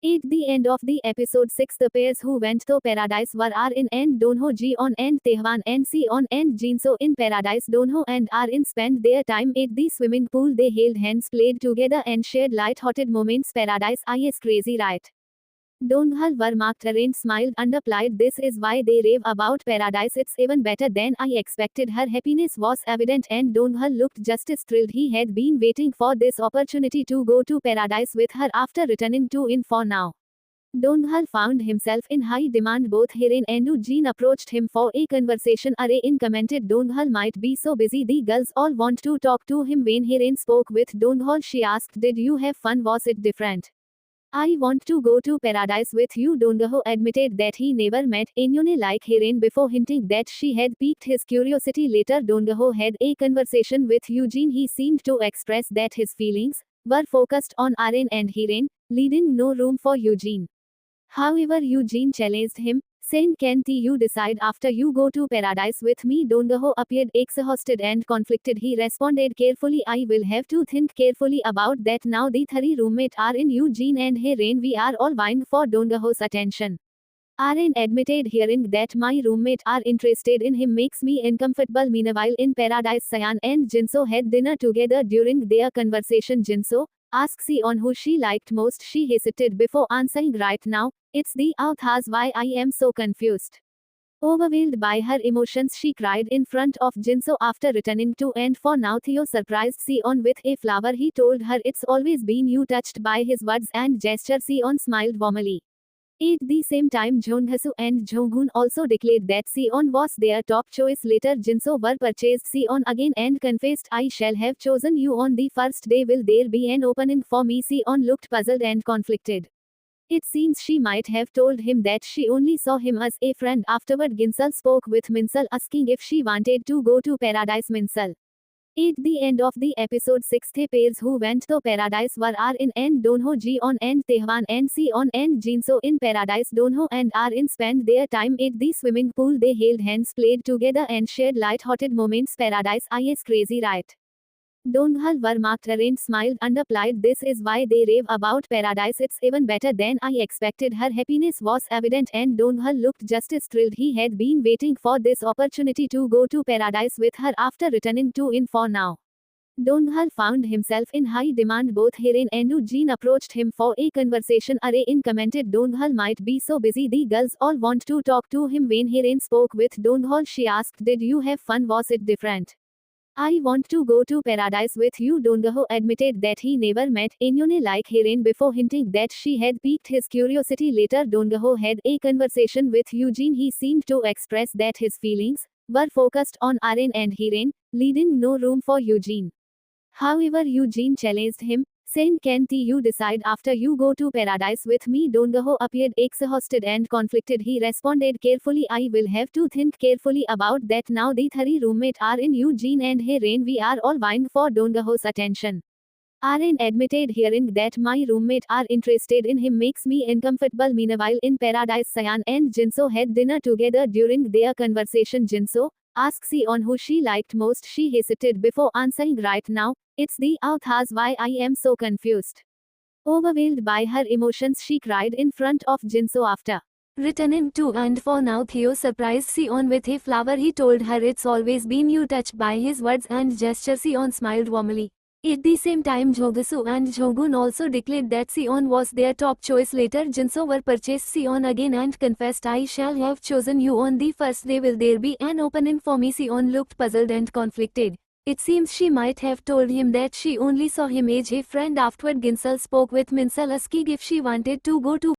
At the end of the episode 6, the pairs who went to paradise were Arin and Donho, Ji-on and Taehwan and Si-on and Jinso in paradise. Donho and Arin spent their time at the swimming pool. They held hands, played together and shared light-hearted moments. Paradise is crazy, right? Donghal Vermacht Arin smiled and replied, "This is why they rave about paradise. It's even better than I expected." Her happiness was evident and Donghal looked just as thrilled. He had been waiting for this opportunity to go to paradise with her after returning to In for now. Donghal found himself in high demand. Both Hiren and Eugene approached him for a conversation. Arin commented, "Donghal might be so busy. The girls all want to talk to him." When Hiren spoke with Donghal, she asked, "Did you have fun? Was it different?" "I want to go to paradise with you." Donghal admitted that he never met anyone like Hiren before, hinting that she had piqued his curiosity. Later, Donghal had a conversation with Eugene. He seemed to express that his feelings were focused on Arin and Hiren, leaving no room for Eugene. However, Eugene challenged him, saying, "Can't you decide after you go to paradise with me?" Donghal appeared exhausted and conflicted. He responded carefully, "I will have to think carefully about that." Now the three roommates are in Eugene and Hiren. We are all vying for Donghal's attention. Arin admitted, "Hearing that my roommate are interested in him makes me uncomfortable." Meanwhile, in paradise, Sayan and Jinso had dinner together. During their conversation, Jinso asked Si-on who she liked most. She hesitated before answering, "Right now, it's the Authas. Why I am so confused." Overwhelmed by her emotions, she cried in front of Jinso after returning to And for now. Theo surprised Si-on with a flower. He told her, "It's always been you." Touched by his words and gesture, Si-on smiled warmly. At the same time, Jonghasu and Jonghoon also declared that Si-on was their top choice. Later, Jinso were purchased Si-on again and confessed, "I shall have chosen you on the first day. Will there be an opening for me?" Si-on looked puzzled and conflicted. It seems she might have told him that she only saw him as a friend. Afterward, Ginsal spoke with Minsal, asking if she wanted to go to paradise. Minsal. At the end of the episode 6, the pairs who went to paradise were Arin and Donho, Ji-on and Taehwan and Si-on and Jinso in paradise. Donho and Arin spent their time at the swimming pool. They held hands, played together and shared light-hearted moments. Paradise is crazy, right? Donghal Vermacht Arin smiled and replied, "This is why they rave about paradise. It's even better than I expected." Her happiness was evident and Donghal looked just as thrilled. He had been waiting for this opportunity to go to paradise with her after returning to In for now. Donghal found himself in high demand. Both Hiren and Eugene approached him for a conversation. Arin commented, "Donghal might be so busy. The girls all want to talk to him." When Hiren spoke with Donghal, she asked, "Did you have fun? Was it different?" "I want to go to paradise with you." Donghal admitted that he never met anyone like Hiren before, hinting that she had piqued his curiosity. Later, Donghal had a conversation with Eugene. He seemed to express that his feelings were focused on Arin and Hiren, leaving no room for Eugene. However, Eugene challenged him, saying, "Can't you decide after you go to paradise with me?" Donghal appeared exhausted and conflicted. He responded carefully, "I will have to think carefully about that." Now the three roommates are in Eugene and Hiren. We are all vying for Donghal's attention. Arin admitted, "Hearing that my roommate are interested in him makes me uncomfortable." Meanwhile, in paradise, Sayan and Jinso had dinner together. During their conversation, Jinso asked Si-on who she liked most. She hesitated before answering, "Right now, it's the Authas. Why I am so confused." Overwhelmed by her emotions, she cried in front of Jinso after returning to And for now. Theo surprised Si-on with a flower. He told her, "It's always been you." Touched by his words and gesture, Si-on smiled warmly. At the same time, Jonghasu and Jonghoon also declared that Si-on was their top choice. Later, Jinso were purchased Si-on again and confessed, "I shall have chosen you on the first day. Will there be an opening for me?" Si-on looked puzzled and conflicted. It seems she might have told him that she only saw him as a friend. Afterward, Ginsal spoke with Minsal, asking if she wanted to go to